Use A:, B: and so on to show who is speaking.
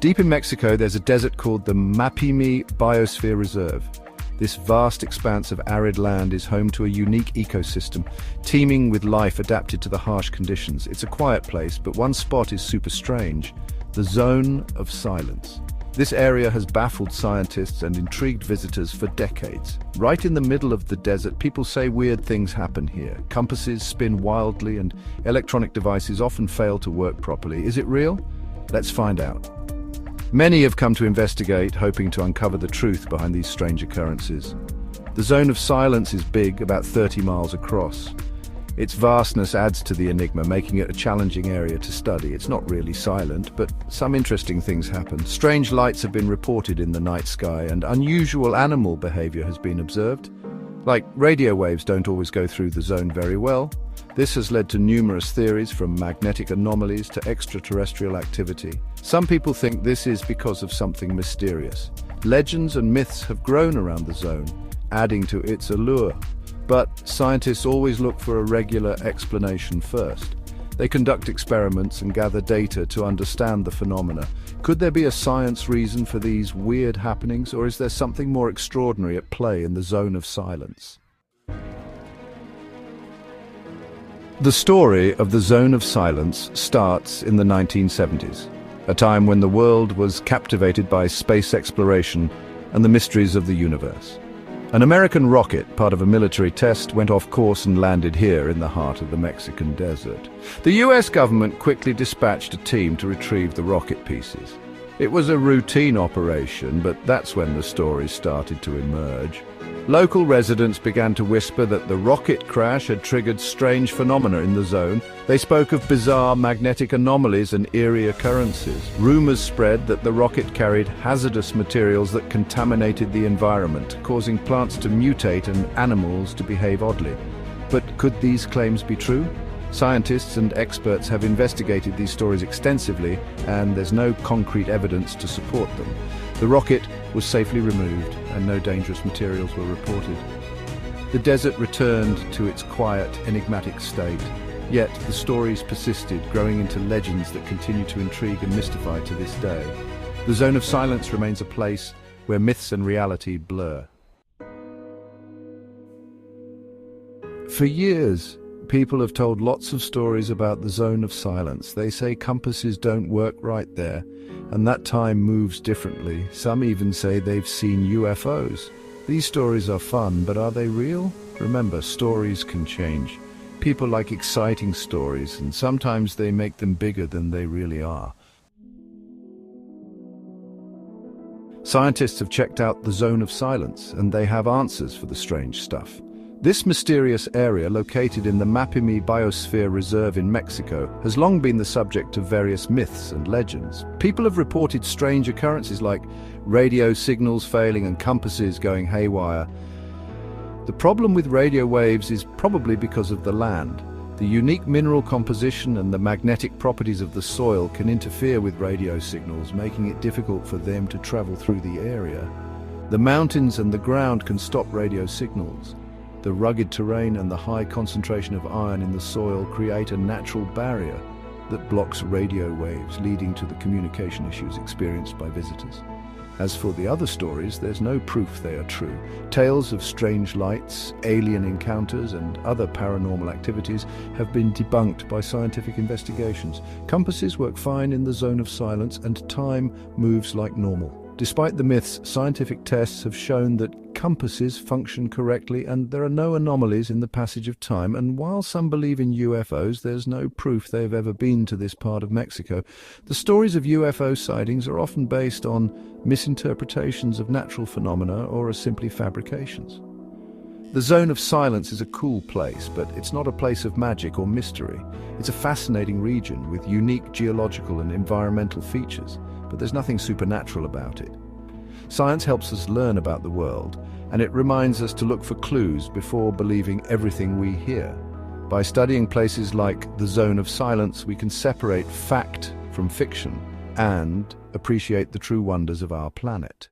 A: Deep in Mexico, there's a desert called the Mapimi Biosphere Reserve. This vast expanse of arid land is home to a unique ecosystem, teeming with life adapted to the harsh conditions. It's a quiet place, but one spot is super strange: the Zone of Silence. This area has baffled scientists and intrigued visitors for decades. Right in the middle of the desert, people say weird things happen here. Compasses spin wildly and electronic devices often fail to work properly. Is it real? Let's find out. Many have come to investigate, hoping to uncover the truth behind these strange occurrences. The Zone of Silence is big, about 30 miles across. Its vastness adds to the enigma, making it a challenging area to study. It's not really silent, but some interesting things happen. Strange lights have been reported in the night sky, and unusual animal behavior has been observed. Like radio waves don't always go through the zone very well. This has led to numerous theories, from magnetic anomalies to extraterrestrial activity. Some people think this is because of something mysterious. Legends and myths have grown around the zone, adding to its allure. But scientists always look for a regular explanation first. They conduct experiments and gather data to understand the phenomena. Could there be a science reason for these weird happenings, or is there something more extraordinary at play in the Zone of Silence? The story of the Zone of Silence starts in the 1970s, a time when the world was captivated by space exploration and the mysteries of the universe. An American rocket, part of a military test, went off course and landed here in the heart of the Mexican desert. The US government quickly dispatched a team to retrieve the rocket pieces. It was a routine operation, but that's when the stories started to emerge. Local residents began to whisper that the rocket crash had triggered strange phenomena in the zone. They spoke of bizarre magnetic anomalies and eerie occurrences. Rumors spread that the rocket carried hazardous materials that contaminated the environment, causing plants to mutate and animals to behave oddly. But could these claims be true? Scientists and experts have investigated these stories extensively, and there's no concrete evidence to support them. The rocket was safely removed, and no dangerous materials were reported. The desert returned to its quiet, enigmatic state. Yet the stories persisted, growing into legends that continue to intrigue and mystify to this day. The Zone of Silence remains a place where myths and reality blur. For years, people have told lots of stories about the Zone of Silence. They say compasses don't work right there, and that time moves differently. Some even say they've seen UFOs. These stories are fun, but are they real? Remember, stories can change. People like exciting stories, and sometimes they make them bigger than they really are. Scientists have checked out the Zone of Silence, and they have answers for the strange stuff. This mysterious area, located in the Mapimi Biosphere Reserve in Mexico, has long been the subject of various myths and legends. People have reported strange occurrences like radio signals failing and compasses going haywire. The problem with radio waves is probably because of the land. The unique mineral composition and the magnetic properties of the soil can interfere with radio signals, making it difficult for them to travel through the area. The mountains and the ground can stop radio signals. The rugged terrain and the high concentration of iron in the soil create a natural barrier that blocks radio waves, leading to the communication issues experienced by visitors. As for the other stories, there's no proof they are true. Tales of strange lights, alien encounters, and other paranormal activities have been debunked by scientific investigations. Compasses work fine in the Zone of Silence, and time moves like normal. Despite the myths, scientific tests have shown that compasses function correctly and there are no anomalies in the passage of time. And while some believe in UFOs, there's no proof they have ever been to this part of Mexico. The stories of UFO sightings are often based on misinterpretations of natural phenomena or are simply fabrications. The Zone of Silence is a cool place, but it's not a place of magic or mystery. It's a fascinating region with unique geological and environmental features, but there's nothing supernatural about it. Science helps us learn about the world, and it reminds us to look for clues before believing everything we hear. By studying places like the Zone of Silence, we can separate fact from fiction and appreciate the true wonders of our planet.